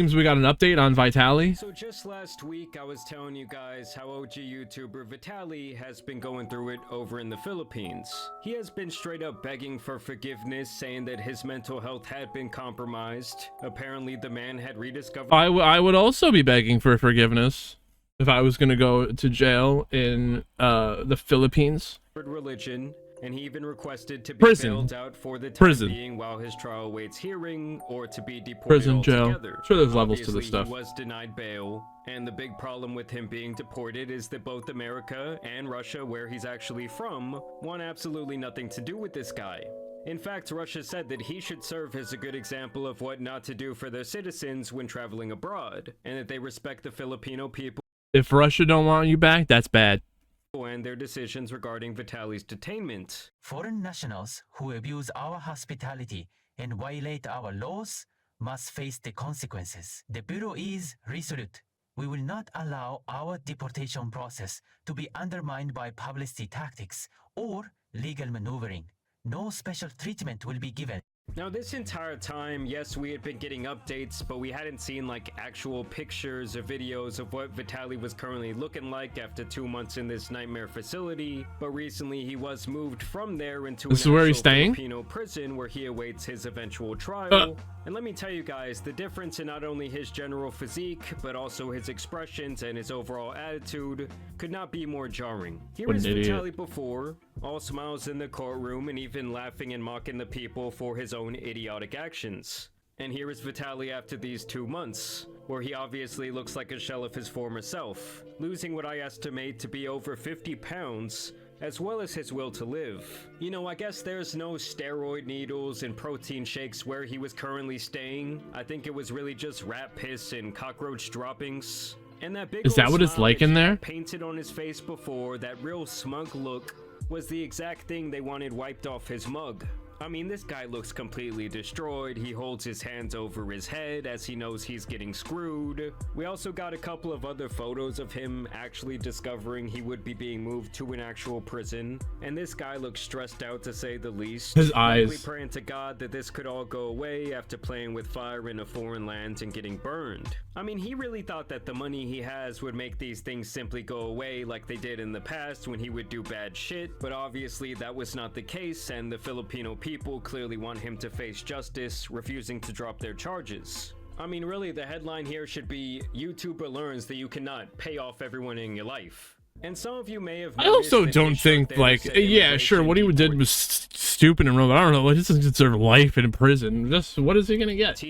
Seems we got an update on Vitaly. So just last week, I was telling you guys how OG YouTuber Vitaly has been going through it over in the Philippines. He has been straight up begging for forgiveness, saying that his mental health had been compromised. Apparently, the man had rediscovered... I would also be begging for forgiveness if I was going to go to jail in the Philippines. ...religion. And he even requested to be bailed out for the time being while his trial awaits hearing, or to be deported altogether. Jail. Sure, there's levels to this stuff. He was denied bail, and the big problem with him being deported is that both America and Russia, where he's actually from, want absolutely nothing to do with this guy. In fact, Russia said that he should serve as a good example of what not to do for their citizens when traveling abroad, and that they respect the Filipino people. If Russia don't want you back, that's bad. And their decisions regarding Vitaly's detainment. Foreign nationals who abuse our hospitality and violate our laws must face the consequences. The Bureau is resolute. We will not allow our deportation process to be undermined by publicity tactics or legal maneuvering. No special treatment will be given. Now, this entire time, yes, we had been getting updates, but we hadn't seen like actual pictures or videos of what Vitaly was currently looking like after 2 months in this nightmare facility. But recently, he was moved from there into this is where he's staying? Filipino prison, where he awaits his eventual trial. And let me tell you guys, the difference in not only his general physique, but also his expressions and his overall attitude could not be more jarring. Here is Vitaly before, all smiles in the courtroom and even laughing and mocking the people for his own idiotic actions. And here is Vitaly after these 2 months, where he obviously looks like a shell of his former self, losing what I estimate to be over 50 pounds, as well as his will to live. You know, I guess there's no steroid needles and protein shakes where he was currently staying. I think it was really just rat piss and cockroach droppings. And that big is that what it's like in there? Painted on his face before, that real smug look, was the exact thing they wanted wiped off his mug. I mean, this guy looks completely destroyed. He holds his hands over his head as he knows he's getting screwed. We also got a couple of other photos of him actually discovering he would be being moved to an actual prison. And this guy looks stressed out, to say the least. His eyes. Praying to God that this could all go away after playing with fire in a foreign land and getting burned. I mean, he really thought that the money he has would make these things simply go away like they did in the past when he would do bad shit. But obviously that was not the case, and the Filipino people clearly want him to face justice, refusing to drop their charges. I mean, really, the headline here should be, YouTuber learns that you cannot pay off everyone in your life. And some of you may have I also don't think, like, yeah, sure, what he did was stupid and wrong. I don't know, he doesn't deserve life in prison. Just, what is he gonna get?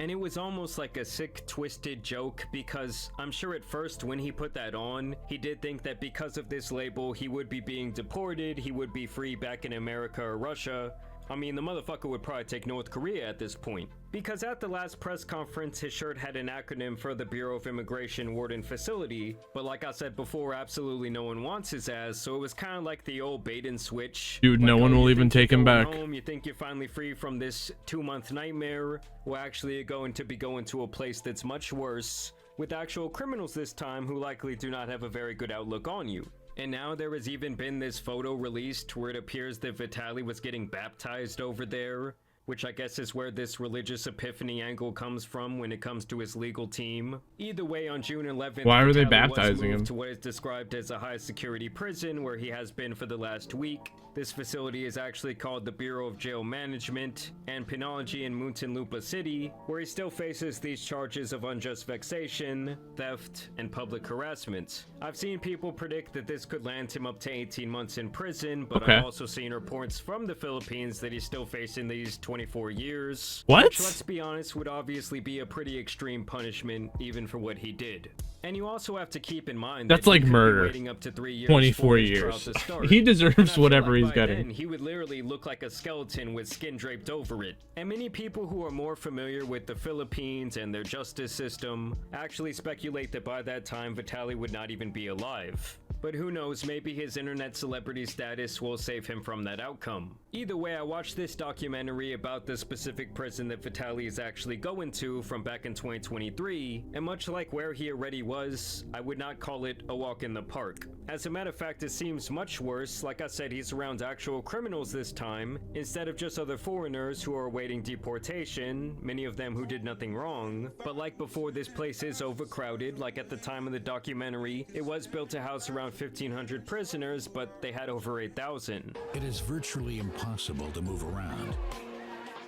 And it was almost like a sick, twisted joke, because I'm sure at first when he put that on, he did think that because of this label, he would be being deported, he would be free back in America or Russia. I mean, the motherfucker would probably take North Korea at this point. Because at the last press conference, his shirt had an acronym for the Bureau of Immigration Warden Facility, but like I said before, absolutely no one wants his ass, so it was kind of like the old bait and switch. Dude, no one will even take him back. You think you're finally free from this 2-month nightmare? Well, actually, you're going to be going to a place that's much worse, with actual criminals this time who likely do not have a very good outlook on you. And now there has even been this photo released where it appears that Vitaly was getting baptized over there, which I guess is where this religious epiphany angle comes from when it comes to his legal team. Either way, on June 11th, why are they Vitaly baptizing him? to what is described as a high-security prison where he has been for the last week. This facility is actually called the Bureau of Jail Management and Penology in Muntinlupa City, where he still faces these charges of unjust vexation, theft, and public harassment. I've seen people predict that this could land him up to 18 months in prison, but I've also seen reports from the Philippines that he's still facing these 24 years. What? Which, let's be honest, would obviously be a pretty extreme punishment even for what he did. And you also have to keep in mind that's that like murder. Up to 3 years 24 years. He deserves whatever he's getting. Then, he would literally look like a skeleton with skin draped over it. And many people who are more familiar with the Philippines and their justice system actually speculate that by that time Vitaly would not even be alive. But who knows, maybe his internet celebrity status will save him from that outcome. Either way, I watched this documentary about the specific prison that Vitaly is actually going to from back in 2023, and much like where he already was, I would not call it a walk in the park. As a matter of fact, it seems much worse. Like I said, he's around actual criminals this time, instead of just other foreigners who are awaiting deportation, many of them who did nothing wrong. But like before, this place is overcrowded. Like at the time of the documentary, it was built to house around 1,500 prisoners, but they had over 8,000. It is virtually impossible to move around.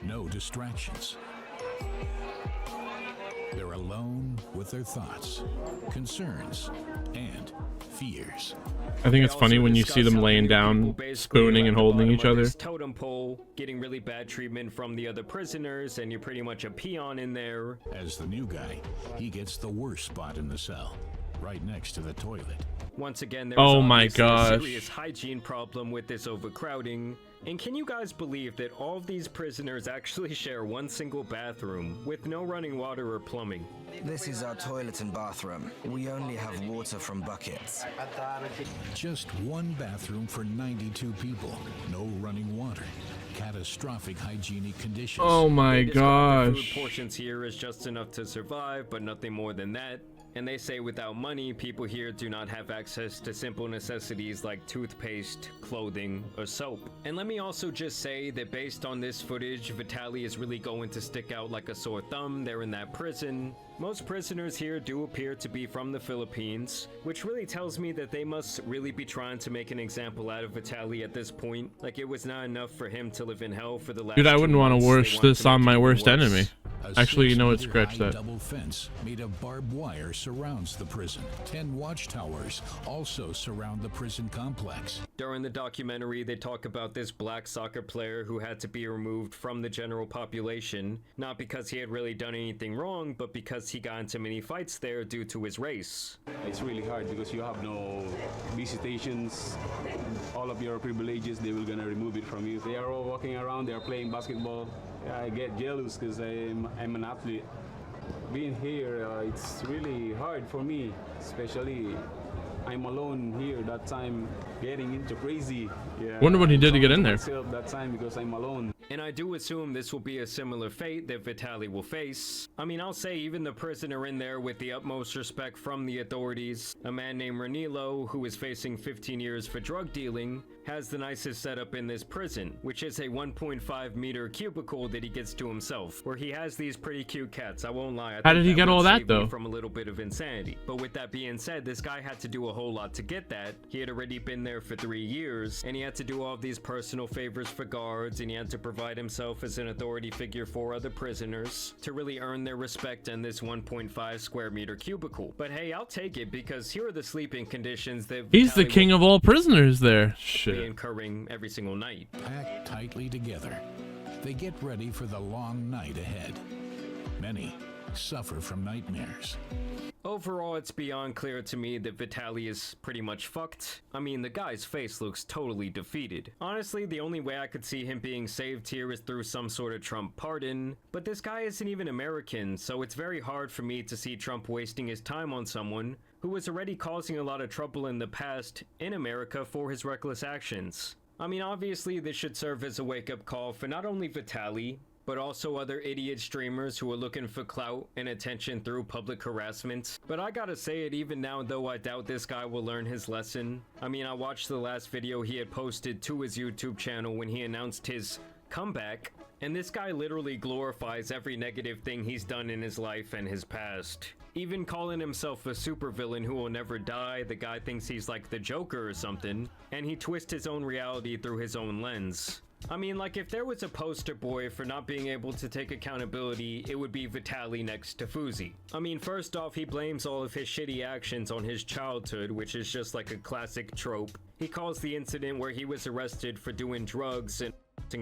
No distractions. They're alone with their thoughts, concerns, and fears. I think it's funny when you see them laying down, spooning and holding each other. Totem pole, getting really bad treatment from the other prisoners, and you're pretty much a peon in there. As the new guy, he gets the worst spot in the cell, right next to the toilet. Once again, there's Oh my obviously a gosh. serious hygiene problem with this overcrowding. And can you guys believe that all of these prisoners actually share one single bathroom with no running water or plumbing? This is our toilet and bathroom. We only have water from buckets. Just one bathroom for 92 people. No running water. Catastrophic hygienic conditions. Oh my They describe the gosh. food portions here is just enough to survive, but nothing more than that. And they say without money, people here do not have access to simple necessities like toothpaste, clothing, or soap. And let me also just say that based on this footage, Vitaly is really going to stick out like a sore thumb there in that prison. Most prisoners here do appear to be from the Philippines, which really tells me that they must really be trying to make an example out of Vitaly at this point. Like it was not enough for him to live in hell for the last Dude, I 2 wouldn't want months. to They wish want this to on make my it worst worse. enemy. A Actually, you know what? 6-meter Scratch high that. double fence made of barbed wire surrounds the prison. 10 watchtowers also surround the prison complex. During the documentary, they talk about this black soccer player who had to be removed from the general population, not because he had really done anything wrong, but because he got into many fights there due to his race. It's really hard because you have no visitations, all of your privileges, they will gonna remove it from you. They are all walking around, they are playing basketball. I get jealous because I'm an athlete. Being here, it's really hard for me, especially I'm alone here that time, getting into crazy. Yeah, Wonder what he did to get in there. myself that time because I'm alone. And I do assume this will be a similar fate that Vitaly will face. I mean, I'll say even the prisoner in there with the utmost respect from the authorities, a man named Ranilo, who is facing 15 years for drug dealing, has the nicest setup in this prison, which is a 1.5 meter cubicle that he gets to himself, where he has these pretty cute cats. I won't lie. How did he get would all that, save me though? From a little bit of insanity. But with that being said, this guy had to do a whole lot to get that. He had already been there for 3 years, and he had to do all of these personal favors for guards, and he had to provide himself as an authority figure for other prisoners to really earn their respect in this 1.5 square meter cubicle. But hey, I'll take it because here are the sleeping conditions that He's the Vitaly king will of all prisoners there. be Shit. incurring every single night. Packed tightly together, they get ready for the long night ahead. Many suffer from nightmares. Overall, it's beyond clear to me that Vitaly is pretty much fucked. I mean, the guy's face looks totally defeated. Honestly, the only way I could see him being saved here is through some sort of Trump pardon. But this guy isn't even American, so it's very hard for me to see Trump wasting his time on someone who was already causing a lot of trouble in the past in America for his reckless actions. I mean, obviously, this should serve as a wake-up call for not only Vitaly, but also other idiot streamers who are looking for clout and attention through public harassment. But I gotta say it, even now though, I doubt this guy will learn his lesson. I mean, I watched the last video he had posted to his YouTube channel when he announced his comeback, and this guy literally glorifies every negative thing he's done in his life and his past. Even calling himself a supervillain who will never die, the guy thinks he's like the Joker or something, and he twists his own reality through his own lens. I mean, like, if there was a poster boy for not being able to take accountability, it would be Vitaly next to Fuzi. I mean, first off, he blames all of his shitty actions on his childhood, which is just like a classic trope. He calls the incident where he was arrested for doing drugs and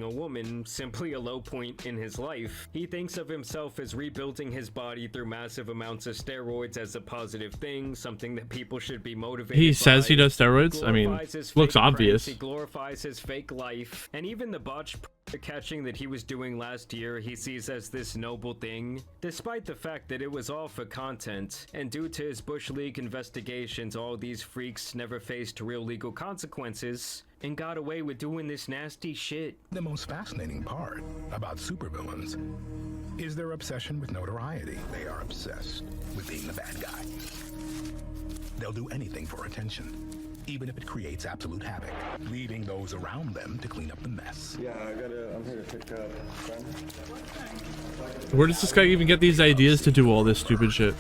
a woman simply a low point in his life. He thinks of himself as rebuilding his body through massive amounts of steroids as a positive thing, something that people should be motivated He by. says he does steroids? I mean, Glorifies his looks fake obvious. friends, he glorifies his fake life, and even the botched catching that he was doing last year he sees as this noble thing, despite the fact that it was all for content, and due to his Bush League investigations, all these freaks never faced real legal consequences and got away with doing this nasty shit. The most fascinating part about supervillains is their obsession with notoriety. They are obsessed with being the bad guy. They'll do anything for attention, even if it creates absolute havoc, leaving those around them to clean up the mess. Yeah, I'm here to pick up friend. Where does this guy even get these ideas to do all this stupid shit?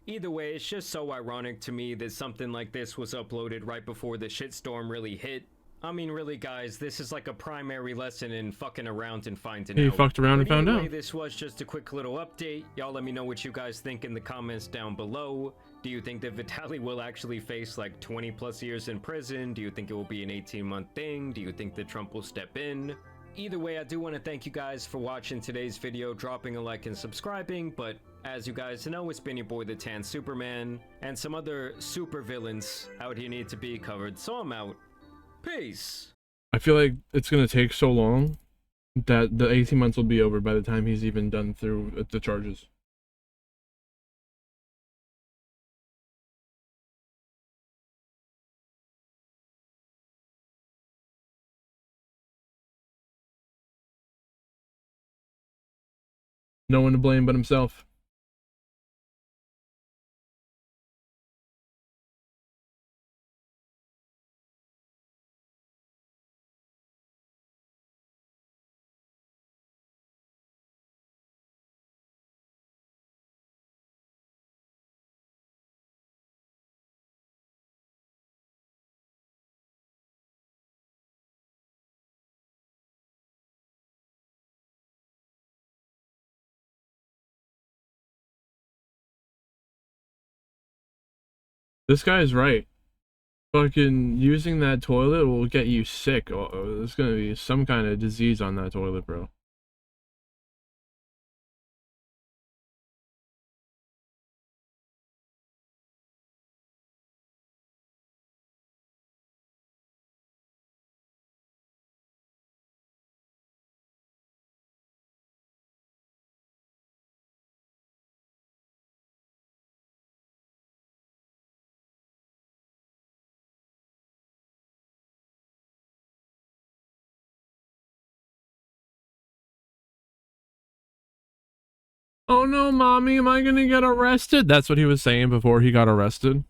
Either way, it's just so ironic to me that something like this was uploaded right before the shitstorm really hit. I mean, really, guys, this is like a primary lesson in fucking around and finding out. He fucked around and found Anyway, out. this was just a quick little update. Y'all let me know what you guys think in the comments down below. Do you think that Vitaly will actually face like 20 plus years in prison? Do you think it will be an 18-month thing? Do you think that Trump will step in? Either way, I do want to thank you guys for watching today's video, dropping a like and subscribing, but as you guys know, it's been your boy the Tan Superman, and some other super villains out here need to be covered, so I'm out. Peace! I feel like it's gonna take so long that the 18 months will be over by the time he's even done through the charges. No one to blame but himself. This guy is right. Fucking using that toilet will get you sick. Oh, there's gonna be some kind of disease on that toilet, bro. Oh no, mommy, am I gonna get arrested? That's what he was saying before he got arrested.